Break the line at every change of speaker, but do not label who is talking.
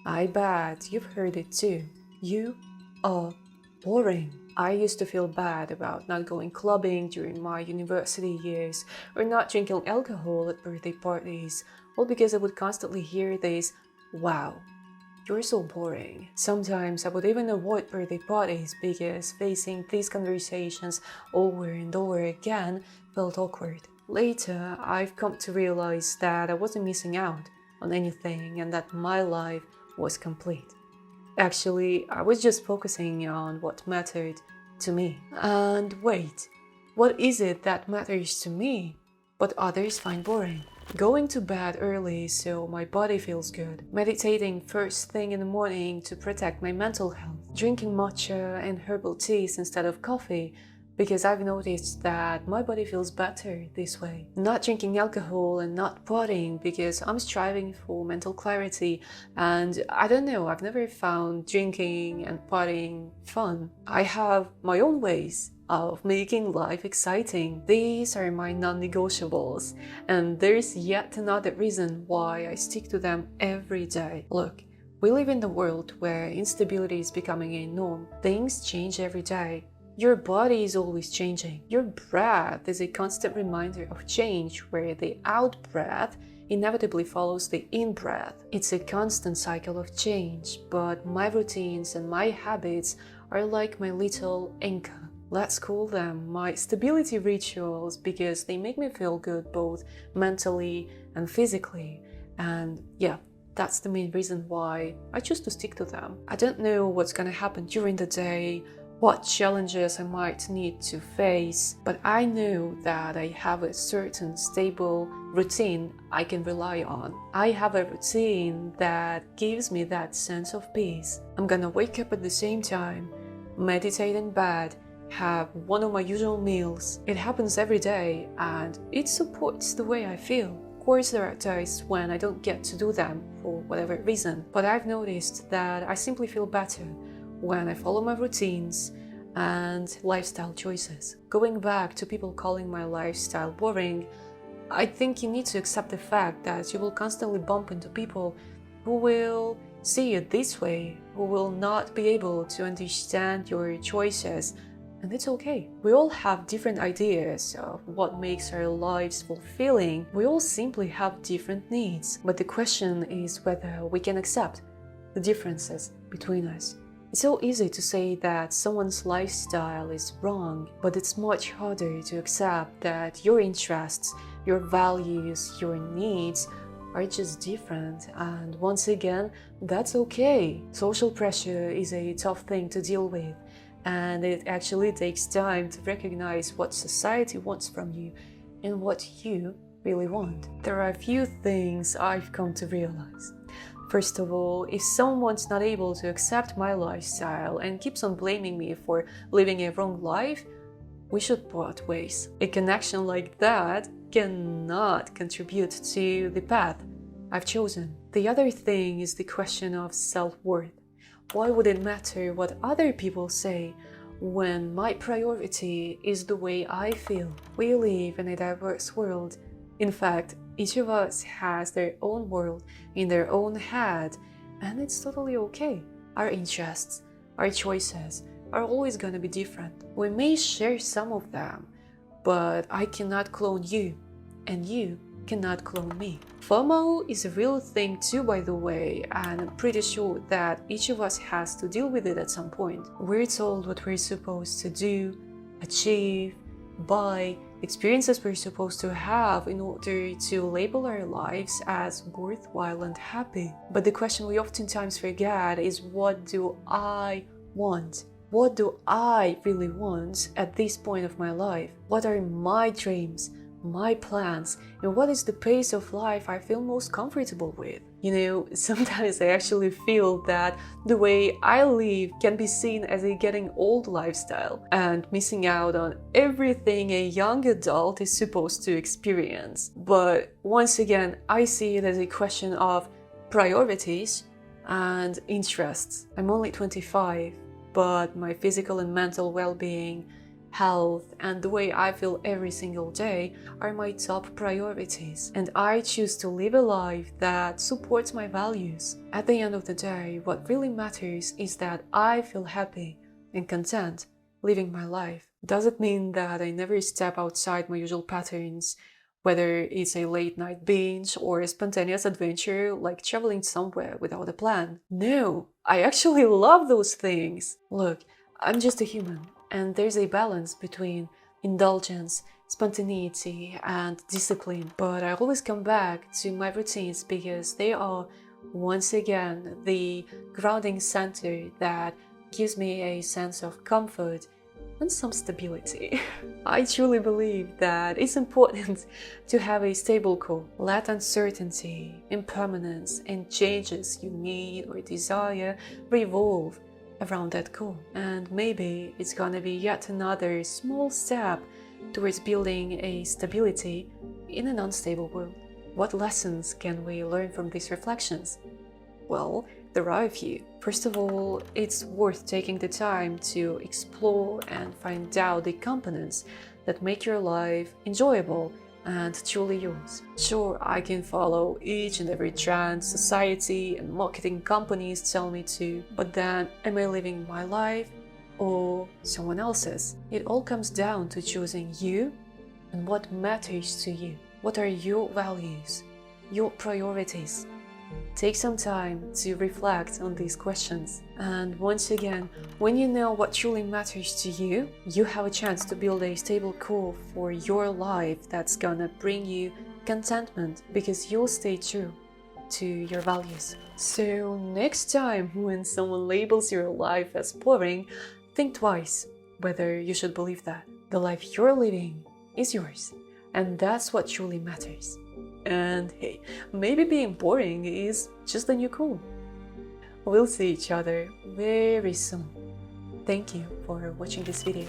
I bet you've heard it too. You are boring. I used to feel bad about not going clubbing during my university years or not drinking alcohol at birthday parties, all because I would constantly hear this, wow, you're so boring. Sometimes I would even avoid birthday parties because facing these conversations over and over again felt awkward. Later, I've come to realize that I wasn't missing out on anything and that my life was complete. Actually, I was just focusing on what mattered to me. And wait, what is it that matters to me but others find boring? Going to bed early so my body feels good, meditating first thing in the morning to protect my mental health, drinking matcha and herbal teas instead of coffee because I've noticed that my body feels better this way. Not drinking alcohol and not partying because I'm striving for mental clarity, and I don't know, I've never found drinking and partying fun. I have my own ways of making life exciting. These are my non-negotiables, and there's yet another reason why I stick to them every day. Look, we live in a world where instability is becoming a norm. Things change every day. Your body is always changing. Your breath is a constant reminder of change, where the out-breath inevitably follows the in-breath. It's a constant cycle of change, but my routines and my habits are like my little anchor. Let's call them my stability rituals because they make me feel good both mentally and physically. And yeah, that's the main reason why I choose to stick to them. I don't know what's gonna happen during the day, what challenges I might need to face, but I know that I have a certain stable routine I can rely on. I have a routine that gives me that sense of peace. I'm gonna wake up at the same time, meditate in bed, have one of my usual meals. It happens every day and it supports the way I feel. Of course, there are days when I don't get to do them for whatever reason, but I've noticed that I simply feel better when I follow my routines and lifestyle choices. Going back to people calling my lifestyle boring, I think you need to accept the fact that you will constantly bump into people who will see it this way, who will not be able to understand your choices, and it's okay. We all have different ideas of what makes our lives fulfilling. We all simply have different needs, but the question is whether we can accept the differences between us. It's so easy to say that someone's lifestyle is wrong, but it's much harder to accept that your interests, your values, your needs are just different, and once again, that's okay. Social pressure is a tough thing to deal with, and it actually takes time to recognize what society wants from you and what you really want. There are a few things I've come to realize. First of all, if someone's not able to accept my lifestyle and keeps on blaming me for living a wrong life, we should part ways. A connection like that cannot contribute to the path I've chosen. The other thing is the question of self-worth. Why would it matter what other people say when my priority is the way I feel? We live in a diverse world. In fact, each of us has their own world in their own head, and it's totally okay. Our interests, our choices are always gonna be different. We may share some of them, but I cannot clone you, and you cannot clone me. FOMO is a real thing too, by the way, and I'm pretty sure that each of us has to deal with it at some point. We're told what we're supposed to do, achieve, buy, experiences we're supposed to have in order to label our lives as worthwhile and happy. But the question we oftentimes forget is, what do I want? What do I really want at this point of my life? What are my dreams, my plans, and what is the pace of life I feel most comfortable with? You know, sometimes I actually feel that the way I live can be seen as a getting old lifestyle and missing out on everything a young adult is supposed to experience. But once again, I see it as a question of priorities and interests. I'm only 25, but my physical and mental well-being health, and the way I feel every single day are my top priorities. And I choose to live a life that supports my values. At the end of the day, what really matters is that I feel happy and content living my life. Does it mean that I never step outside my usual patterns, whether it's a late night binge or a spontaneous adventure like traveling somewhere without a plan? No, I actually love those things. Look, I'm just a human, and there's a balance between indulgence, spontaneity, and discipline. But I always come back to my routines because they are, once again, the grounding center that gives me a sense of comfort and some stability. I truly believe that it's important to have a stable core. Let uncertainty, impermanence, and changes you need or desire revolve around that core. And maybe it's gonna be yet another small step towards building a stability in an unstable world. What lessons can we learn from these reflections? Well, there are a few. First of all, it's worth taking the time to explore and find out the components that make your life enjoyable and truly yours. Sure, I can follow each and every trend society and marketing companies tell me to, but then am I living my life or someone else's? It all comes down to choosing you and what matters to you. What are your values, your priorities? Take some time to reflect on these questions. And once again, when you know what truly matters to you, you have a chance to build a stable core for your life that's gonna bring you contentment because you'll stay true to your values. So next time when someone labels your life as boring, think twice whether you should believe that. The life you're living is yours, and that's what truly matters. And hey, maybe being boring is just the new cool. We'll see each other very soon. Thank you for watching this video.